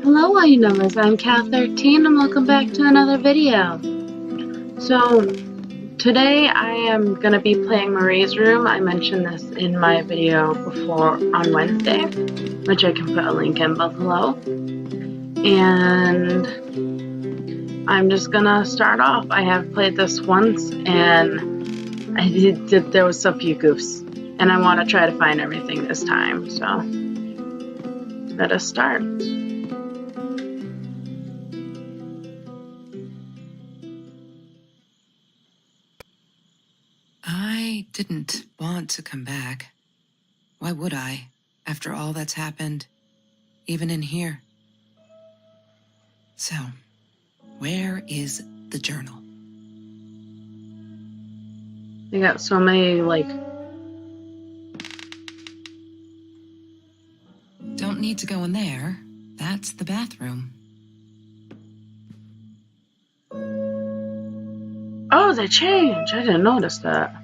Hello all you numbers, I'm Cal13 and welcome back to another video. So today I am going to be playing Marie's Room. I mentioned this in my video before on Wednesday, which I can put a link in below. And I'm just going to start off. I have played this once and there was a few goofs. And I want to try to find everything this time, so let us start. I didn't want to come back. Why would I, after all that's happened, even in here? So, where is the journal? They got so many, Don't need to go in there. That's the bathroom. Oh, they changed! I didn't notice that.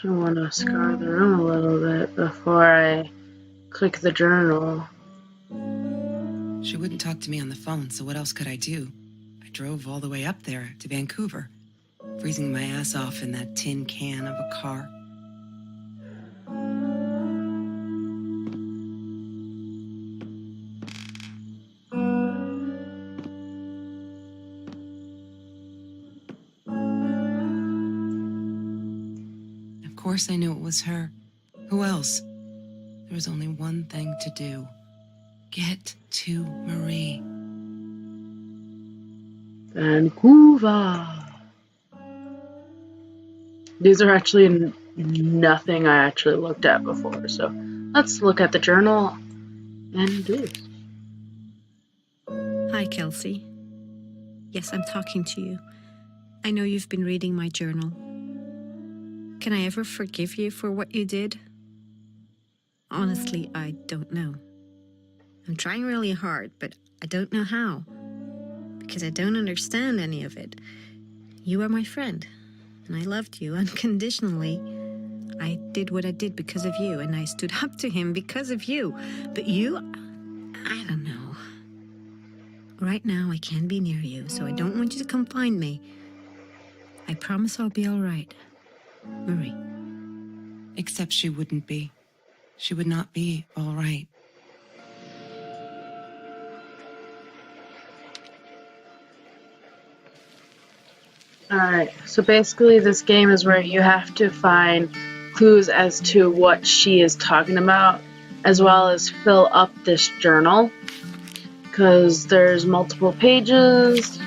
I want to scour the room a little bit before I click the journal. She wouldn't talk to me on the phone, so what else could I do? I drove all the way up there to Vancouver, freezing my ass off in that tin can of a car. Of course I knew it was her. Who else? There was only one thing to do. Get to Marie. Vancouver. These are actually nothing I actually looked at before, so let's look at the journal and do this. Hi, Kelsey. Yes, I'm talking to you. I know you've been reading my journal. Can I ever forgive you for what you did? Honestly, I don't know. I'm trying really hard, but I don't know how. Because I don't understand any of it. You are my friend, and I loved you unconditionally. I did what I did because of you, and I stood up to him because of you. But you, I don't know. Right now, I can't be near you, so I don't want you to come find me. I promise I'll be all right. Marie. Except she wouldn't be. She would not be all right. Alright, so basically this game is where you have to find clues as to what she is talking about, as well as fill up this journal, because there's multiple pages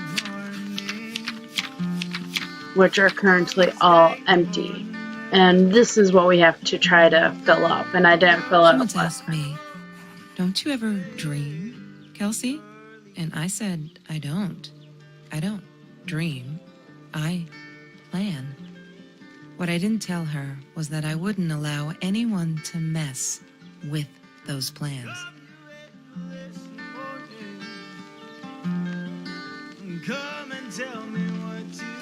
which are currently all empty. And this is what we have to try to fill up, and I didn't fill Someone's up. asked me, don't you ever dream, Kelsey? And I said, I don't. I don't dream. I plan. What I didn't tell her was that I wouldn't allow anyone to mess with those plans.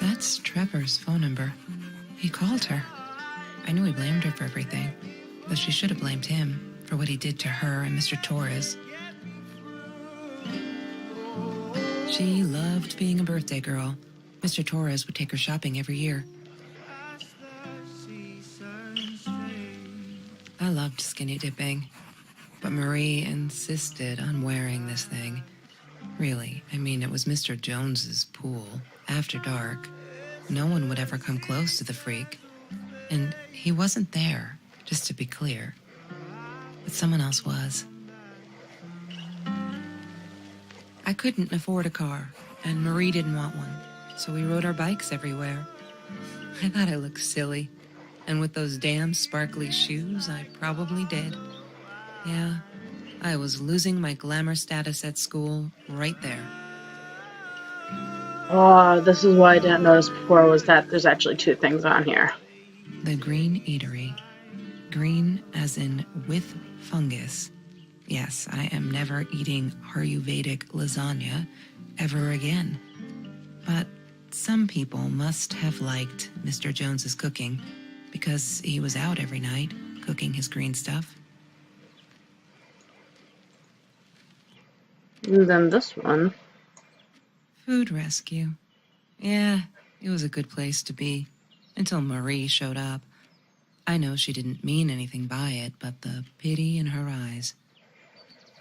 That's Trevor's phone number. He called her. I knew he blamed her for everything, but she should have blamed him for what he did to her and Mr. Torres. She loved being a birthday girl. Mr. Torres would take her shopping every year. I loved skinny dipping, but Marie insisted on wearing this thing. Really, I mean, it was Mr. Jones's pool, after dark. No one would ever come close to the freak. And he wasn't there, just to be clear. But someone else was. I couldn't afford a car, and Marie didn't want one, so we rode our bikes everywhere. I thought I looked silly, and with those damn sparkly shoes, I probably did. Yeah, I was losing my glamour status at school right there. Oh, this is what I didn't notice before, was that there's actually two things on here. The Green Eatery. Green as in with fungus. Yes, I am never eating Ayurvedic lasagna ever again. But some people must have liked Mr. Jones's cooking, because he was out every night, cooking his green stuff. And then this one. Food rescue. Yeah, it was a good place to be. Until Marie showed up. I know she didn't mean anything by it, but the pity in her eyes.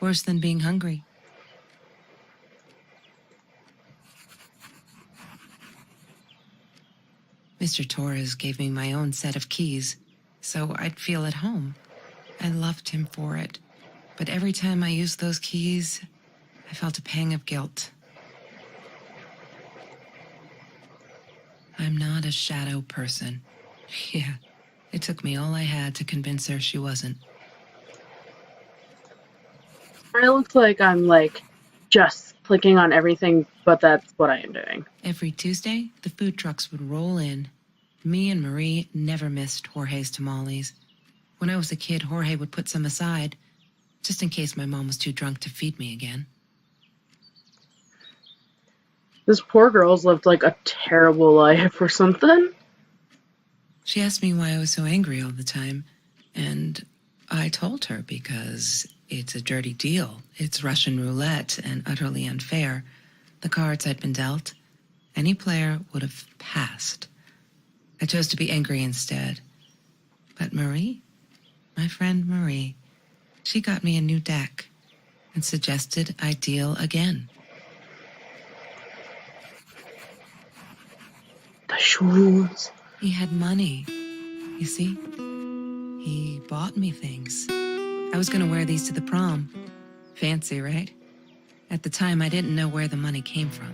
Worse than being hungry. Mr. Torres gave me my own set of keys, so I'd feel at home. I loved him for it, but every time I used those keys, I felt a pang of guilt. I'm not a shadow person. Yeah, it took me all I had to convince her she wasn't. It looks like I'm just clicking on everything, but that's what I am doing. Every Tuesday, the food trucks would roll in. Me and Marie never missed Jorge's tamales. When I was a kid, Jorge would put some aside, just in case my mom was too drunk to feed me again. This poor girl's lived a terrible life or something. She asked me why I was so angry all the time, and I told her because it's a dirty deal. It's Russian roulette and utterly unfair. The cards I'd been dealt, any player would have passed. I chose to be angry instead. But Marie, my friend Marie, she got me a new deck and suggested I deal again. The shoes. He had money, you see? He bought me things. I was going to wear these to the prom. Fancy, right? At the time, I didn't know where the money came from.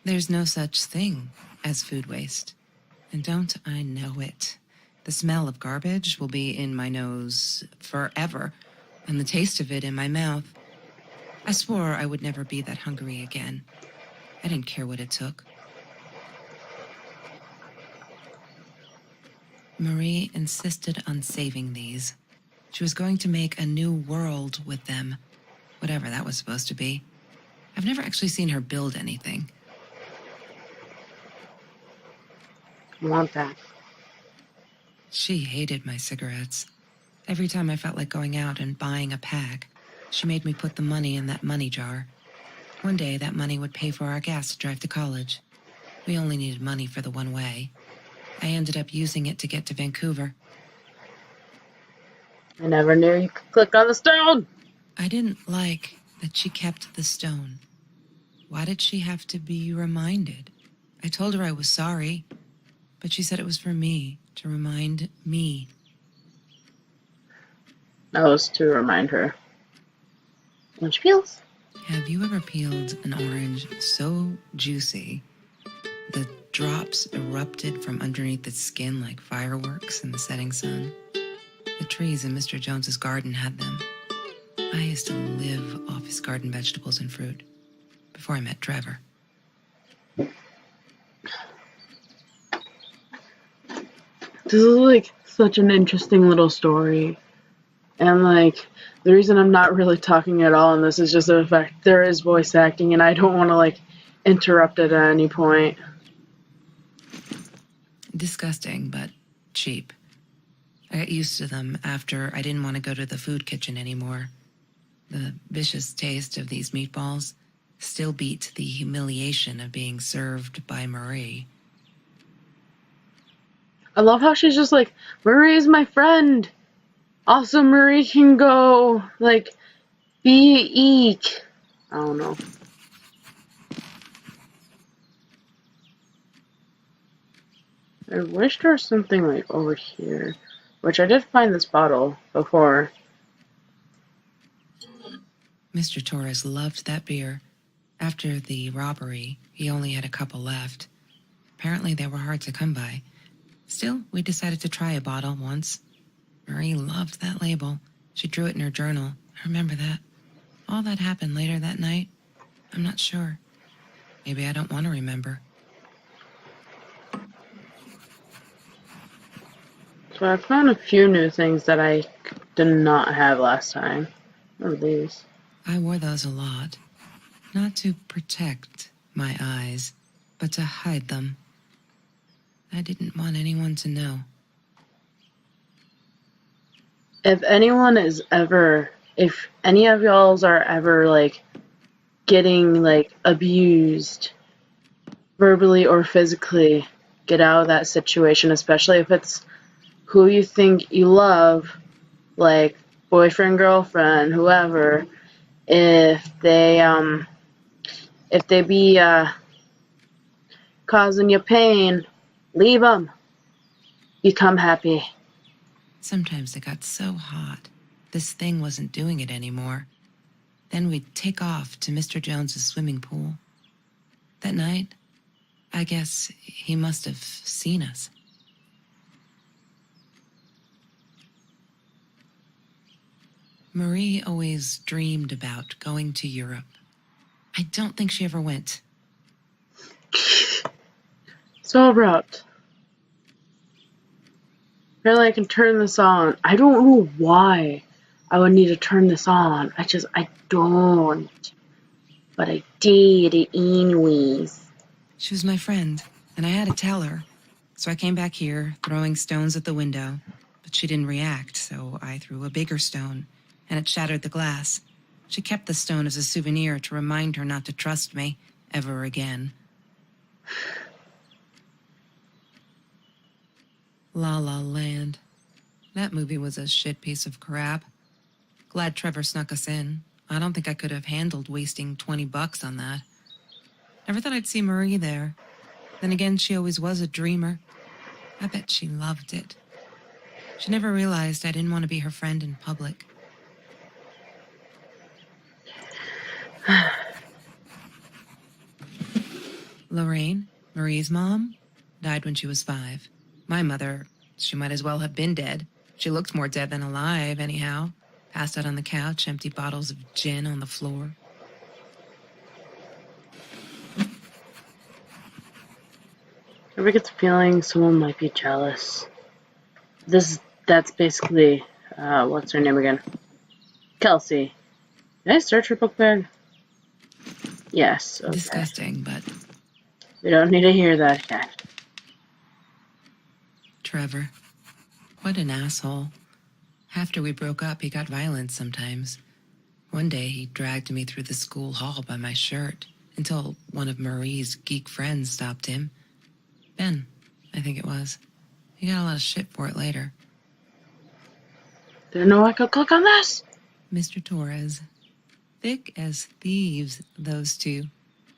There's no such thing as food waste. And don't I know it? The smell of garbage will be in my nose forever, and the taste of it in my mouth. I swore I would never be that hungry again. I didn't care what it took. Marie insisted on saving these. She was going to make a new world with them, whatever that was supposed to be. I've never actually seen her build anything. I want that. She hated my cigarettes. Every time I felt like going out and buying a pack, she made me put the money in that money jar. One day, that money would pay for our gas to drive to college. We only needed money for the one way. I ended up using it to get to Vancouver. I never knew you could click on the stone. I didn't like that she kept the stone. Why did she have to be reminded? I told her I was sorry, but she said it was for me, to remind me. That was to remind her. Orange peels. Have you ever peeled an orange so juicy the drops erupted from underneath its skin like fireworks in the setting sun? The trees in Mr. Jones's garden had them. I used to live off his garden vegetables and fruit before I met Trevor. This is such an interesting little story. And the reason I'm not really talking at all in this is just the fact there is voice acting and I don't want to interrupt it at any point. Disgusting, but cheap. I got used to them after I didn't want to go to the food kitchen anymore. The vicious taste of these meatballs still beat the humiliation of being served by Marie. I love how she's just Marie's my friend. Also, Marie can go, be eek. I don't know. I wish there was something, over here. Which I did find this bottle before. Mr. Torres loved that beer. After the robbery, he only had a couple left. Apparently, they were hard to come by. Still, we decided to try a bottle once. Marie loved that label. She drew it in her journal. I remember that. All that happened later that night, I'm not sure. Maybe I don't want to remember. So I found a few new things that I did not have last time. What are these? I wore those a lot. Not to protect my eyes, but to hide them. I didn't want anyone to know. If any of y'alls are ever, like, getting, like, abused verbally or physically, get out of that situation, especially if it's who you think you love, like boyfriend, girlfriend, whoever. If they be causing you pain, leave them. Become happy. Sometimes it got so hot, this thing wasn't doing it anymore. Then we'd take off to Mr. Jones's swimming pool. That night, I guess he must have seen us. Marie always dreamed about going to Europe. I don't think she ever went. So abrupt. Apparently I can turn this on. I don't know why I would need to turn this on. I don't. But I did it anyways. She was my friend, and I had to tell her. So I came back here, throwing stones at the window. But she didn't react, so I threw a bigger stone, and it shattered the glass. She kept the stone as a souvenir to remind her not to trust me ever again. La La Land. That movie was a shit piece of crap. Glad Trevor snuck us in. I don't think I could have handled wasting $20 on that. Never thought I'd see Marie there. Then again, she always was a dreamer. I bet she loved it. She never realized I didn't want to be her friend in public. Lorraine, Marie's mom, died when she was 5. My mother, she might as well have been dead. She looked more dead than alive, anyhow. Passed out on the couch, empty bottles of gin on the floor. Ever get the feeling someone might be jealous? That's basically, what's her name again? Kelsey. Did I search her book bag? Yes. Okay. Disgusting, but... We don't need to hear that again. Trevor. What an asshole. After we broke up, he got violent sometimes. One day, he dragged me through the school hall by my shirt until one of Marie's geek friends stopped him. Ben, I think it was. He got a lot of shit for it later. Didn't know I could click on this. Mr. Torres. Thick as thieves, those two.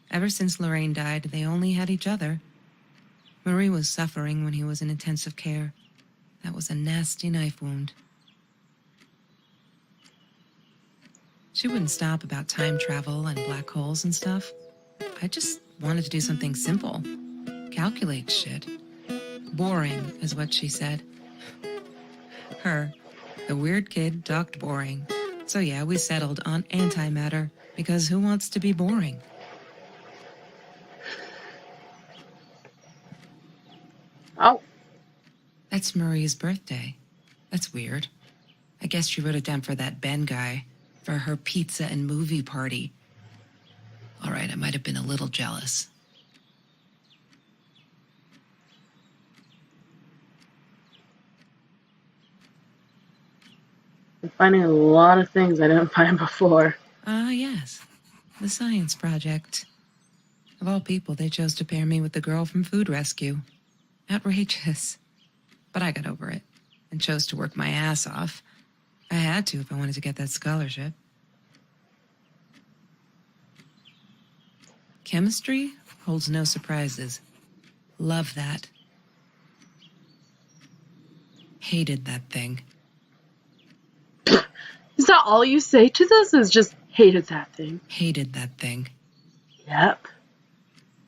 Ever since Lorraine died, they only had each other. Marie was suffering when he was in intensive care. That was a nasty knife wound. She wouldn't stop about time travel and black holes and stuff. I just wanted to do something simple. Calculate shit. Boring, is what she said. Her, the weird kid, talked boring. So yeah, we settled on antimatter, because who wants to be boring? Oh. That's Marie's birthday. That's weird. I guess she wrote it down for that Ben guy, for her pizza and movie party. All right, I might have been a little jealous. I'm finding a lot of things I didn't find before. Yes. The science project. Of all people, they chose to pair me with the girl from Food Rescue. Outrageous. But I got over it and chose to work my ass off. I had to if I wanted to get that scholarship. Chemistry holds no surprises. Love that. Hated that thing. Is that all you say to this? Is just hated that thing? Hated that thing. Yep.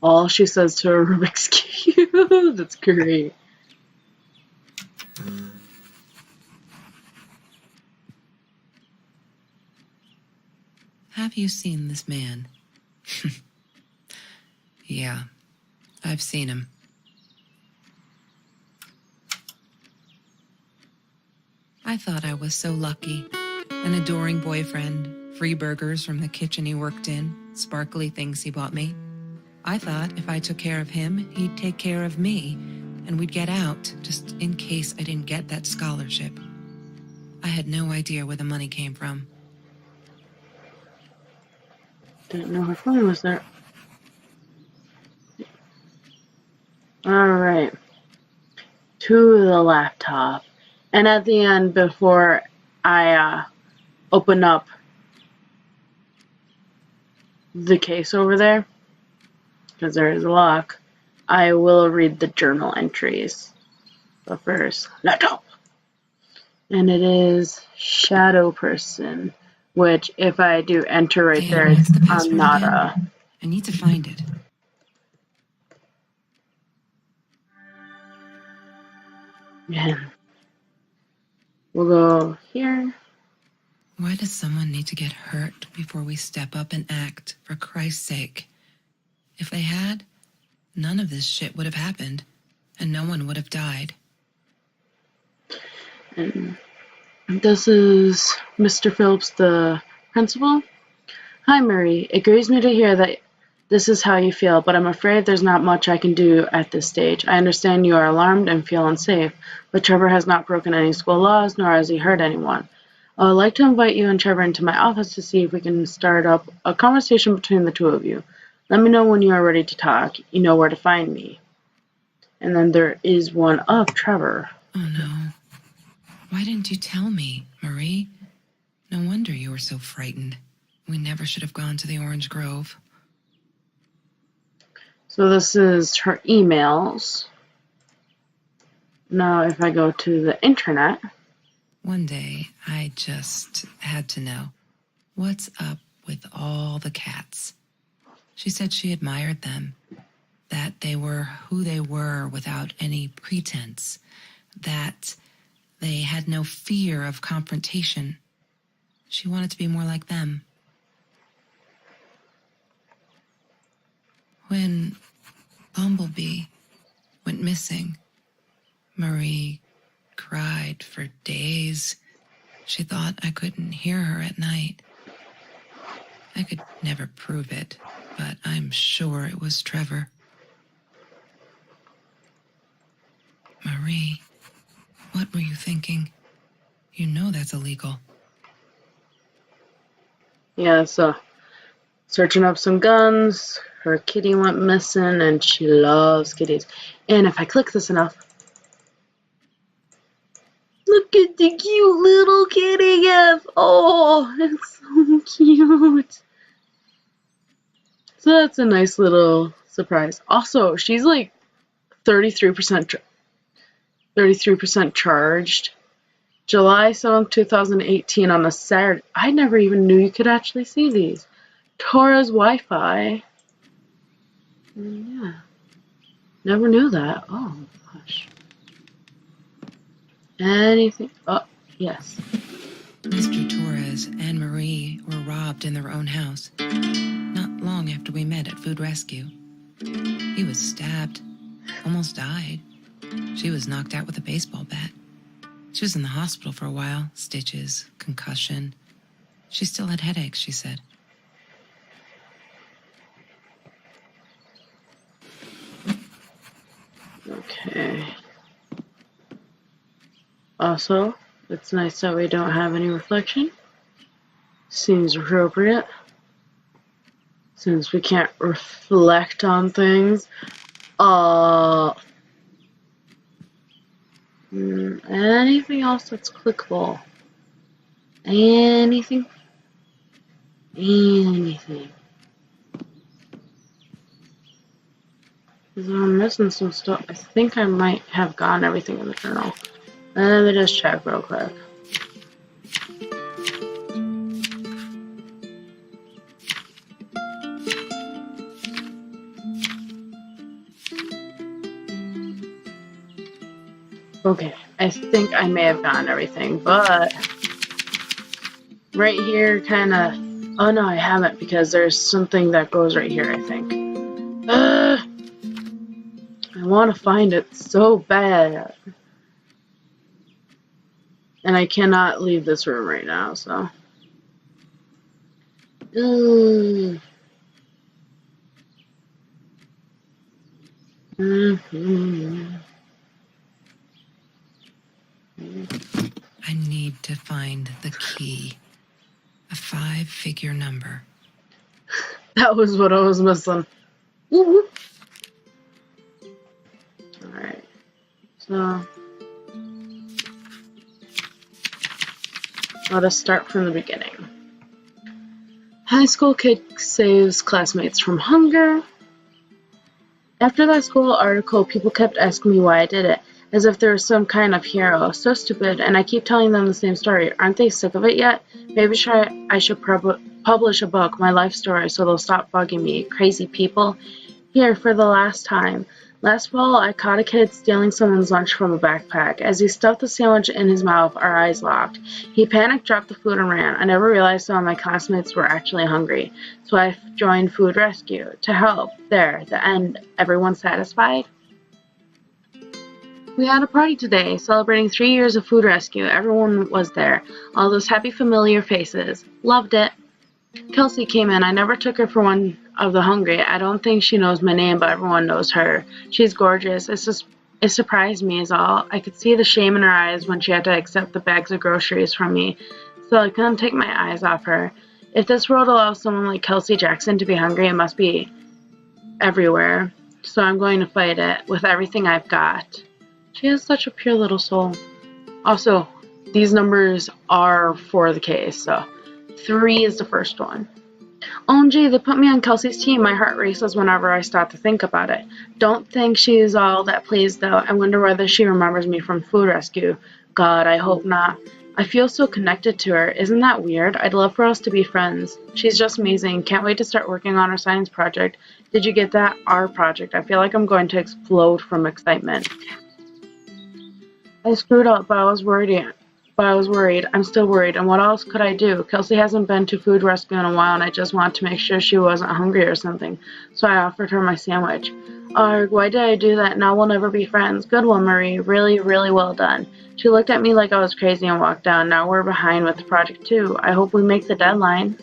All she says to her Rubik's Cube. That's great. Have you seen this man? Yeah, I've seen him. I thought I was so lucky. An adoring boyfriend, free burgers from the kitchen he worked in, sparkly things he bought me. I thought if I took care of him, he'd take care of me. and we'd get out just in case I didn't get that scholarship. I had no idea where the money came from. Didn't know her phone was there. Alright. To the laptop. And at the end, before I open up the case over there, because there is a lock, I will read the journal entries. But first, laptop! And it is Shadow Person, which if I do enter right Damn, there, what's the I'm password not again? I need to find it. Yeah. We'll go here. Why does someone need to get hurt before we step up and act, for Christ's sake? If they had, none of this shit would have happened, and no one would have died. And this is Mr. Phillips, the principal. Hi, Marie. It grieves me to hear that this is how you feel, but I'm afraid there's not much I can do at this stage. I understand you are alarmed and feel unsafe, but Trevor has not broken any school laws, nor has he hurt anyone. I would like to invite you and Trevor into my office to see if we can start up a conversation between the two of you. Let me know when you are ready to talk. You know where to find me. And then there is one of Trevor. Oh no. Why didn't you tell me, Marie? No wonder you were so frightened. We never should have gone to the Orange Grove. So this is her emails. Now if I go to the internet. One day, I just had to know. What's up with all the cats? She said she admired them, that they were who they were without any pretense, that they had no fear of confrontation. She wanted to be more like them. When Bumblebee went missing, Marie cried for days. She thought I couldn't hear her at night. I could never prove it, but I'm sure it was Trevor. Marie, what were you thinking? You know that's illegal. Yeah, so searching up some guns. Her kitty went missing and she loves kitties. And if I click this enough, look at the cute little kitty gift. Oh, it's so cute. So that's a nice little surprise. Also, she's like 33% charged. July 7th, 2018 on a Saturday. I never even knew you could actually see these. Torres Wi-Fi. Yeah. Never knew that. Oh, gosh. Anything? Oh, yes. Mr. Torres and Marie were robbed in their own house, not long after we met at Food Rescue. He was stabbed, almost died. She was knocked out with a baseball bat. She was in the hospital for a while, stitches, concussion. She still had headaches, she said. Okay. Also, it's nice that we don't have any reflection. Seems appropriate. Since we can't reflect on things. Anything else that's clickable? Anything? Anything. Because I'm missing some stuff. I think I might have gotten everything in the journal. Let me just check real quick. Okay, I think I may have gotten everything, but right here kind of... Oh no, I haven't, because there's something that goes right here, I think. I want to find it so bad. And I cannot leave this room right now, so... need to find the key. A 5-figure number. That was what I was missing. Woo-woo. Alright. So let us start from the beginning. High school kid saves classmates from hunger. After that school article, people kept asking me why I did it, as if there was some kind of hero. So stupid, and I keep telling them the same story. Aren't they sick of it yet? Maybe I should publish a book, my life story, so they'll stop bugging me. Crazy people. Here, for the last time. Last fall, I caught a kid stealing someone's lunch from a backpack. As he stuffed the sandwich in his mouth, our eyes locked. He panicked, dropped the food, and ran. I never realized some of my classmates were actually hungry, so I joined Food Rescue to help. There, the end. Everyone satisfied? We had a party today, celebrating 3 years of Food Rescue. Everyone was there. All those happy, familiar faces. Loved it. Kelsey came in. I never took her for one of the hungry. I don't think she knows my name, but everyone knows her. She's gorgeous. It surprised me is all. I could see the shame in her eyes when she had to accept the bags of groceries from me, so I couldn't take my eyes off her. If this world allows someone like Kelsey Jackson to be hungry, it must be everywhere. So I'm going to fight it with everything I've got. She has such a pure little soul. Also, these numbers are for the case, so 3 is the first one. OMG, they put me on Kelsey's team. My heart races whenever I stop to think about it. Don't think she's all that pleased, though. I wonder whether she remembers me from Food Rescue. God, I hope not. I feel so connected to her. Isn't that weird? I'd love for us to be friends. She's just amazing. Can't wait to start working on our science project. Did you get that? Our project. I feel like I'm going to explode from excitement. I screwed up, but I was worried. I'm still worried. And what else could I do? Kelsey hasn't been to Food Rescue in a while, and I just wanted to make sure she wasn't hungry or something. So I offered her my sandwich. Arg, why did I do that? Now we'll never be friends. Good one, Marie. Really, really well done. She looked at me like I was crazy and walked down. Now we're behind with the project too. I hope we make the deadline.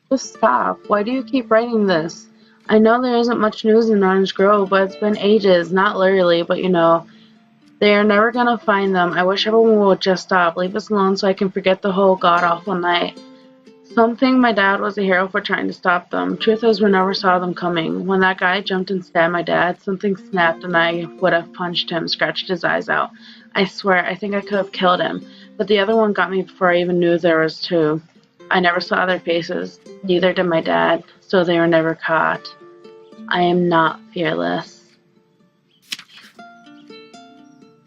Just stop. Why do you keep writing this? I know there isn't much news in Orange Grove, but it's been ages. Not literally, but you know. They are never gonna find them. I wish everyone would just stop. Leave us alone so I can forget the whole god-awful night. Some think my dad was a hero for trying to stop them. Truth is, we never saw them coming. When that guy jumped and stabbed my dad, something snapped and I would have punched him, scratched his eyes out. I swear, I think I could have killed him. But the other one got me before I even knew there was 2. I never saw their faces. Neither did my dad, so they were never caught. I am not fearless.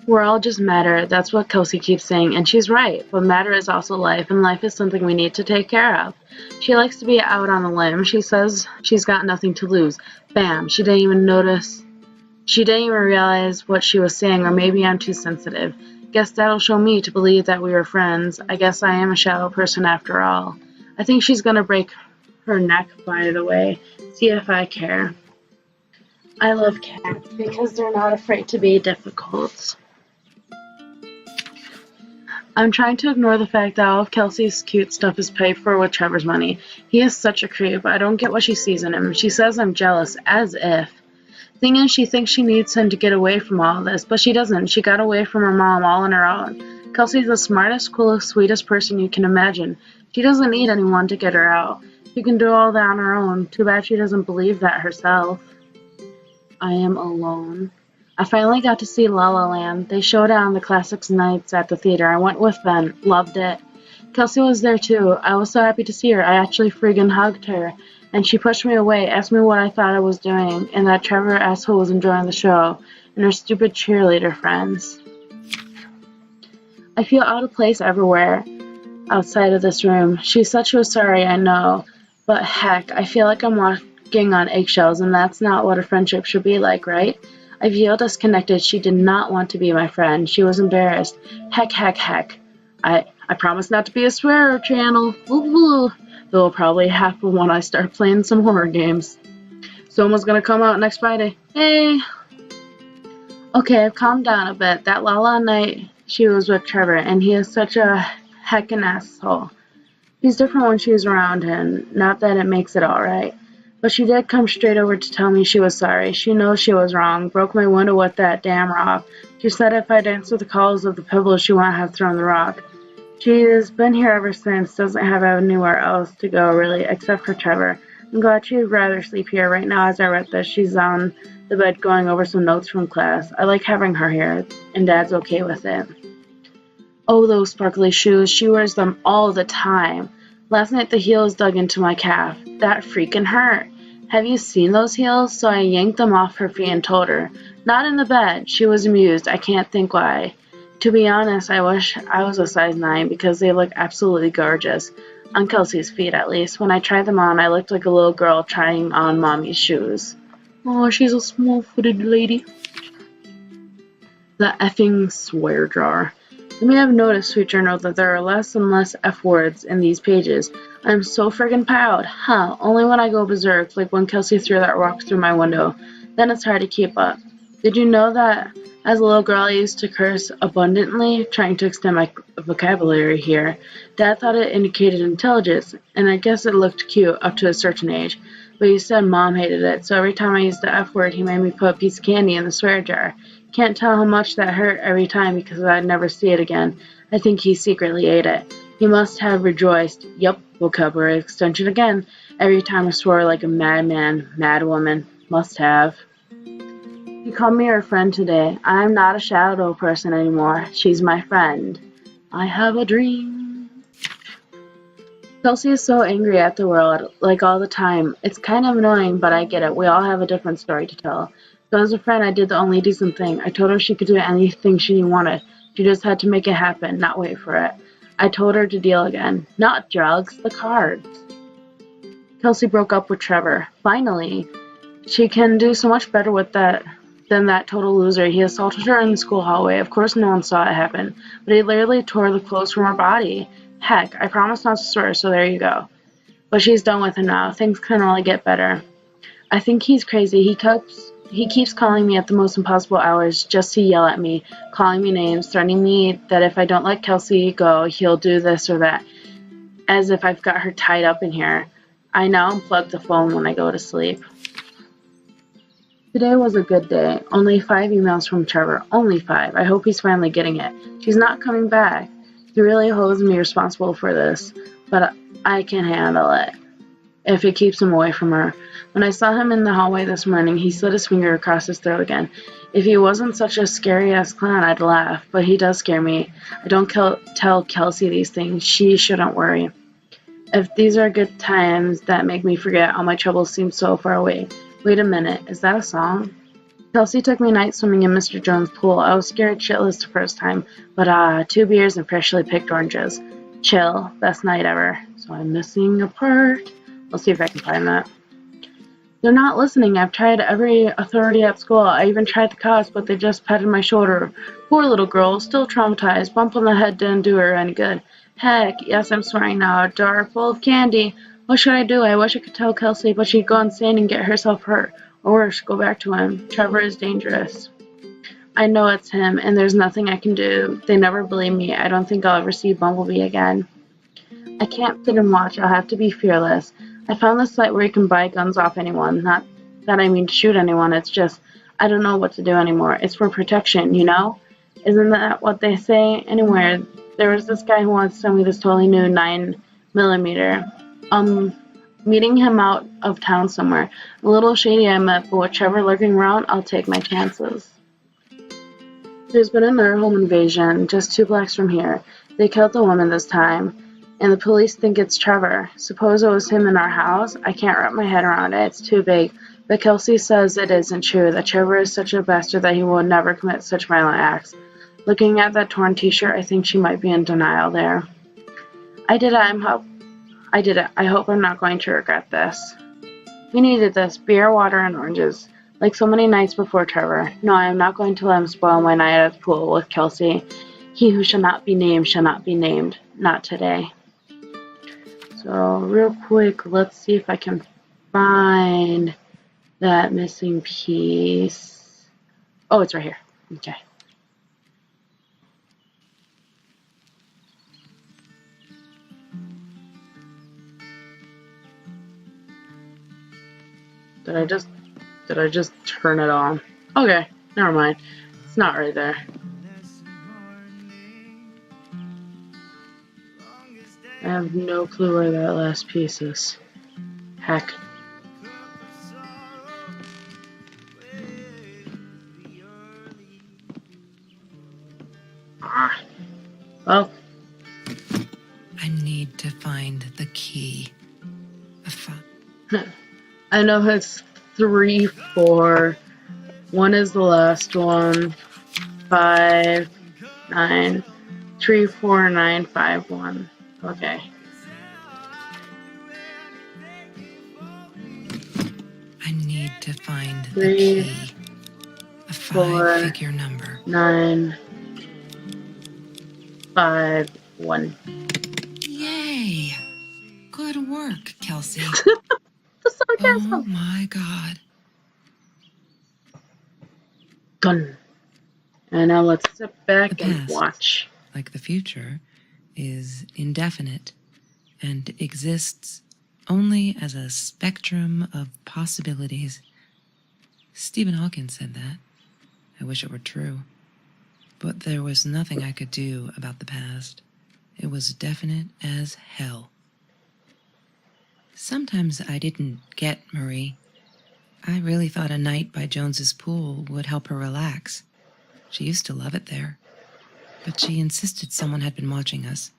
We're all just matter. That's what Kelsey keeps saying, and she's right. But matter is also life, and life is something we need to take care of. She likes to be out on a limb. She says she's got nothing to lose. Bam! She didn't even notice. She didn't even realize what she was saying, or maybe I'm too sensitive. Guess that'll show me to believe that we were friends. I guess I am a shallow person after all. I think she's gonna break her neck, by the way. See if I care. I love cats because they're not afraid to be difficult. I'm trying to ignore the fact that all of Kelsey's cute stuff is paid for with Trevor's money. He is such a creep. I don't get what she sees in him. She says I'm jealous, as if. Thing is, she thinks she needs him to get away from all this, but she doesn't. She got away from her mom all on her own. Kelsey's the smartest, coolest, sweetest person you can imagine. She doesn't need anyone to get her out. She can do all that on her own. Too bad she doesn't believe that herself. I am alone. I finally got to see La La Land. They showed it on the Classics nights at the theater. I went with them. Loved it. Kelsey was there too. I was so happy to see her. I actually friggin' hugged her. And she pushed me away, asked me what I thought I was doing, and that Trevor asshole was enjoying the show, and her stupid cheerleader friends. I feel out of place everywhere outside of this room. She said she was sorry, I know. But heck, I feel like I'm walking on eggshells, and that's not what a friendship should be like, right? I feel disconnected. She did not want to be my friend. She was embarrassed. Heck. I promise not to be a swearer channel. Woo-woo. It'll probably happen when I start playing some horror games. Someone's gonna come out next Friday. Hey! Okay, I've calmed down a bit. That Lala night, she was with Trevor, and he is such a heckin' asshole. He's different when she's around him. Not that it makes it alright. But she did come straight over to tell me she was sorry. She knows she was wrong, broke my window with that damn rock. She said if I'd answer the calls of the pebbles, she wouldn't have thrown the rock. She's been here ever since, doesn't have anywhere else to go, really, except for Trevor. I'm glad she'd rather sleep here. Right now, as I read this, she's on the bed going over some notes from class. I like having her here, and Dad's okay with it. Oh, those sparkly shoes. She wears them all the time. Last night the heels dug into my calf. That freaking hurt. Have you seen those heels? So I yanked them off her feet and told her. Not in the bed. She was amused. I can't think why. To be honest, I wish I was a size 9 because they look absolutely gorgeous. On Kelsey's feet, at least. When I tried them on, I looked like a little girl trying on Mommy's shoes. Oh, she's a small-footed lady. The effing swear jar. You may have noticed, sweet journal, that there are less and less F words in these pages. I'm so friggin' proud. Huh, only when I go berserk, like when Kelsey threw that rock through my window. Then it's hard to keep up. Did you know that as a little girl I used to curse abundantly, trying to extend my vocabulary here? Dad thought it indicated intelligence, and I guess it looked cute up to a certain age. But he said Mom hated it, so every time I used the F word he made me put a piece of candy in the swear jar. Can't tell how much that hurt every time because I'd never see it again. I think he secretly ate it. He must have rejoiced, yup, vocabulary extension again, every time I swore like a madman, mad woman. Must have. He called me her friend today. I'm not a shadow person anymore. She's my friend. I have a dream. Kelsey is so angry at the world, like all the time. It's kind of annoying, but I get it. We all have a different story to tell. So as a friend, I did the only decent thing. I told her she could do anything she wanted. She just had to make it happen, not wait for it. I told her to deal again. Not drugs, the cards. Kelsey broke up with Trevor. Finally. She can do so much better with that than that total loser. He assaulted her in the school hallway. Of course no one saw it happen, but he literally tore the clothes from her body. Heck, I promised not to swear, so there you go. But she's done with him now. Things can only get better. I think he's crazy. He keeps calling me at the most impossible hours just to yell at me, calling me names, threatening me that if I don't let Kelsey go, he'll do this or that, as if I've got her tied up in here. I now unplug the phone when I go to sleep. Today was a good day. Only 5 emails from Trevor. Only 5. I hope he's finally getting it. She's not coming back. He really holds me responsible for this, but I can handle it if it keeps him away from her. When I saw him in the hallway this morning, he slid his finger across his throat again. If he wasn't such a scary-ass clown, I'd laugh, but he does scare me. I don't tell Kelsey these things. She shouldn't worry. If these are good times that make me forget, all my troubles seem so far away. Wait a minute, is that a song? Kelsey took me night swimming in Mr. Jones' pool. I was scared shitless the first time, but 2 beers and freshly picked oranges. Chill, best night ever. So I'm missing a part. Let's see if I can find that. They're not listening. I've tried every authority at school. I even tried the cops, but they just patted my shoulder. Poor little girl, still traumatized. Bump on the head didn't do her any good. Heck, yes, I'm swearing now. A jar full of candy. What should I do? I wish I could tell Kelsey, but she'd go insane and get herself hurt. Or worse, go back to him. Trevor is dangerous. I know it's him, and there's nothing I can do. They never believe me. I don't think I'll ever see Bumblebee again. I can't sit and watch. I'll have to be fearless. I found this site where you can buy guns off anyone. Not that I mean to shoot anyone. It's just I don't know what to do anymore. It's for protection, you know? Isn't that what they say? Anywhere. There was this guy who wants to sell me this totally new 9mm. Meeting him out of town somewhere. A little shady I met, but with Trevor lurking around, I'll take my chances. There's been another home invasion, just 2 blocks from here. They killed the woman this time, and the police think it's Trevor. Suppose it was him in our house? I can't wrap my head around it. It's too big. But Kelsey says it isn't true, that Trevor is such a bastard that he will never commit such violent acts. Looking at that torn t-shirt, I think she might be in denial there. I did it. I hope I'm not going to regret this. We needed this. Beer, water, and oranges. Like so many nights before Trevor. No, I am not going to let him spoil my night at the pool with Kelsey. He who shall not be named shall not be named. Not today. So, real quick, let's see if I can find that missing piece. Oh, it's right here. Okay. Did I just turn it on? Okay, never mind. It's not right there. I have no clue where that last piece is. Heck. Ah. Well, I need to find the key. I know it's 3, 4. 1 is the last one. 5, 9. 3, 4, 9, 5, 1. Okay. I need to find the 3, key. A 4, 5-figure number. 9, 5, 1. Yay! Good work, Kelsey. The sarcasm. Oh my god. Done. And now let's sit back The and past. watch. Like the future, is indefinite and exists only as a spectrum of possibilities. Stephen Hawking said that. I wish it were true. But there was nothing I could do about the past. It was definite as hell. Sometimes I didn't get Marie. I really thought a night by Jones's pool would help her relax. She used to love it there. But she insisted someone had been watching us.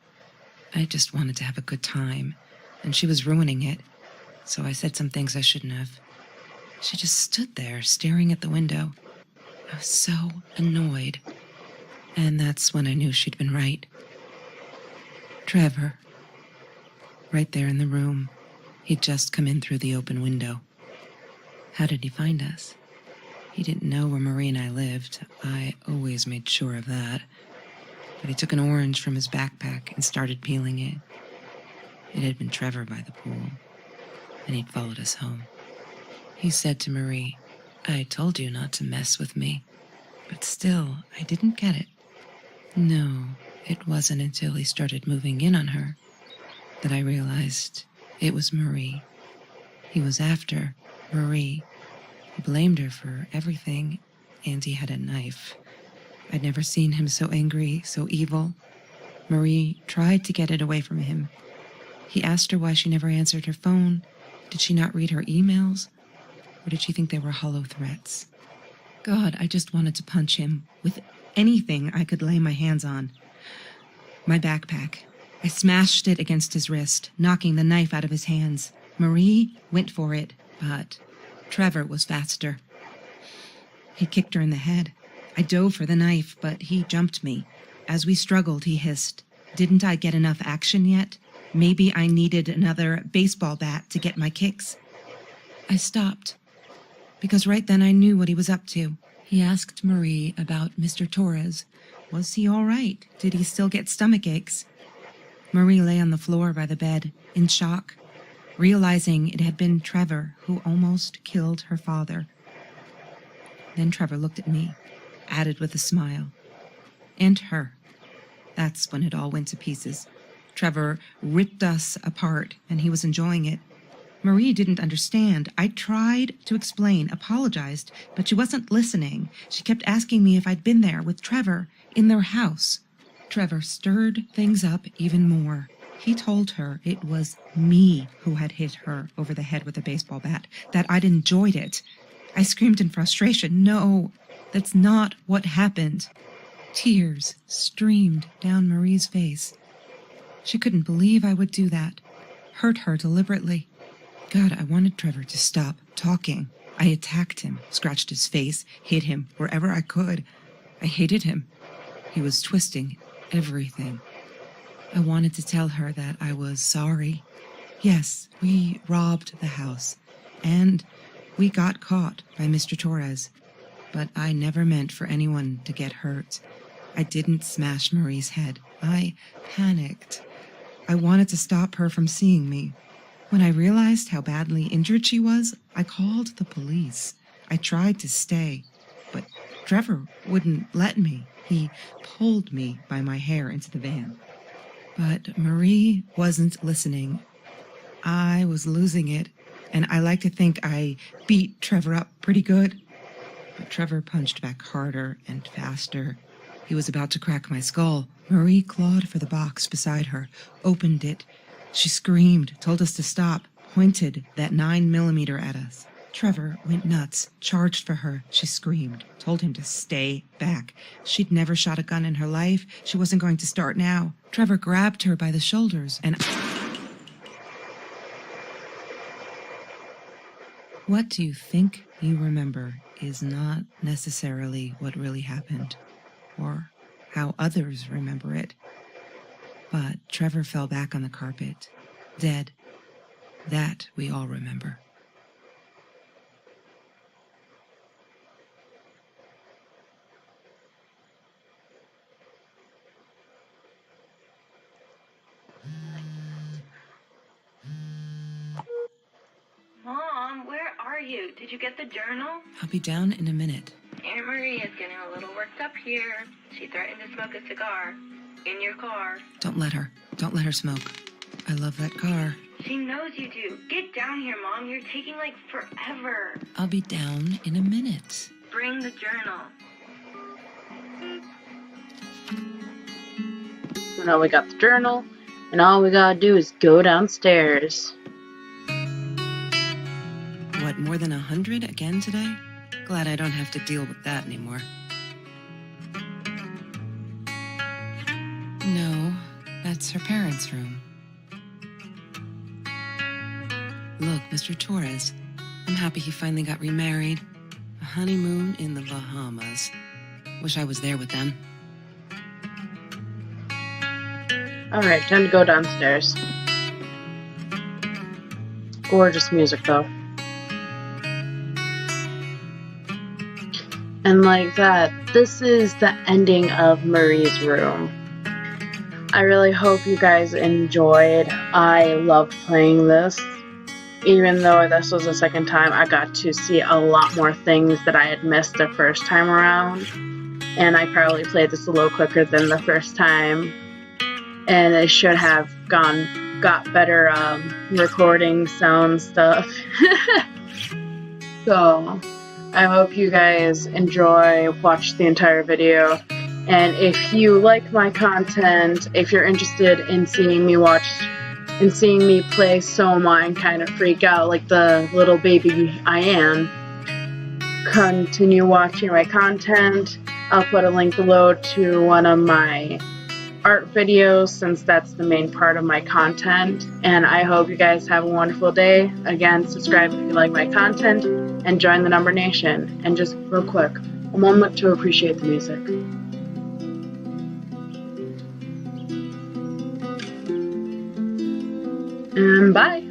I just wanted to have a good time, and she was ruining it, so I said some things I shouldn't have. She just stood there, staring at the window. I was so annoyed. And that's when I knew she'd been right. Trevor. Right there in the room. He'd just come in through the open window. How did he find us? He didn't know where Marie and I lived. I always made sure of that. But he took an orange from his backpack and started peeling it. It had been Trevor by the pool, and he'd followed us home. He said to Marie, "I told you not to mess with me." But still, I didn't get it. No, it wasn't until he started moving in on her that I realized it was Marie. He was after Marie. He blamed her for everything, and he had a knife. I'd never seen him so angry, so evil. Marie tried to get it away from him. He asked her why she never answered her phone. Did she not read her emails? Or did she think they were hollow threats? God, I just wanted to punch him with anything I could lay my hands on. My backpack. I smashed it against his wrist, knocking the knife out of his hands. Marie went for it, but Trevor was faster. He kicked her in the head. I dove for the knife, but he jumped me. As we struggled, he hissed, "Didn't I get enough action yet? Maybe I needed another baseball bat to get my kicks." I stopped, because right then I knew what he was up to. He asked Marie about Mr. Torres. Was he all right? Did he still get stomach aches? Marie lay on the floor by the bed, in shock, realizing it had been Trevor who almost killed her father. Then Trevor looked at me, added with a smile. And her. That's when it all went to pieces. Trevor ripped us apart, and he was enjoying it. Marie didn't understand. I tried to explain, apologized, but she wasn't listening. She kept asking me if I'd been there with Trevor in their house. Trevor stirred things up even more. He told her it was me who had hit her over the head with a baseball bat, that I'd enjoyed it. I screamed in frustration, "No, that's not what happened." Tears streamed down Marie's face. She couldn't believe I would do that, hurt her deliberately. God, I wanted Trevor to stop talking. I attacked him, scratched his face, hit him wherever I could. I hated him. He was twisting everything. I wanted to tell her that I was sorry. Yes, we robbed the house, and we got caught by Mr. Torres. But I never meant for anyone to get hurt. I didn't smash Marie's head. I panicked. I wanted to stop her from seeing me. When I realized how badly injured she was, I called the police. I tried to stay, but Trevor wouldn't let me. He pulled me by my hair into the van. But Marie wasn't listening. I was losing it. and I like to think I beat Trevor up pretty good. But Trevor punched back harder and faster. He was about to crack my skull. Marie clawed for the box beside her, opened it. She screamed, told us to stop, pointed that 9mm at us. Trevor went nuts, charged for her. She screamed, told him to stay back. She'd never shot a gun in her life. She wasn't going to start now. Trevor grabbed her by the shoulders and... What do you think you remember is not necessarily what really happened, or how others remember it. But Trevor fell back on the carpet, dead. That we all remember. Mom, where are you? Did you get the journal? I'll be down in a minute. Aunt Marie is getting a little worked up here. She threatened to smoke a cigar. In your car. Don't let her. Don't let her smoke. I love that car. She knows you do. Get down here, Mom. You're taking, like, forever. I'll be down in a minute. Bring the journal. So now we got the journal, and all we gotta do is go downstairs. What, more than 100 again today? Glad I don't have to deal with that anymore. No, that's her parents' room. Look, Mr. Torres, I'm happy he finally got remarried. A honeymoon in the Bahamas. Wish I was there with them. Alright, time to go downstairs. Gorgeous music, though. And like that, this is the ending of Marie's room. I really hope you guys enjoyed. I loved playing this. Even though this was the second time, I got to see a lot more things that I had missed the first time around. And I probably played this a little quicker than the first time. And it should have got better recording sound stuff. So I hope you guys watch the entire video. And if you like my content, if you're interested in seeing me play Soma and kind of freak out like the little baby I am, continue watching my content. I'll put a link below to one of my art videos, since that's the main part of my content. And I hope you guys have a wonderful day. Again, subscribe if you like my content, and join the Number Nation. And just real quick, a moment to appreciate the music. And bye!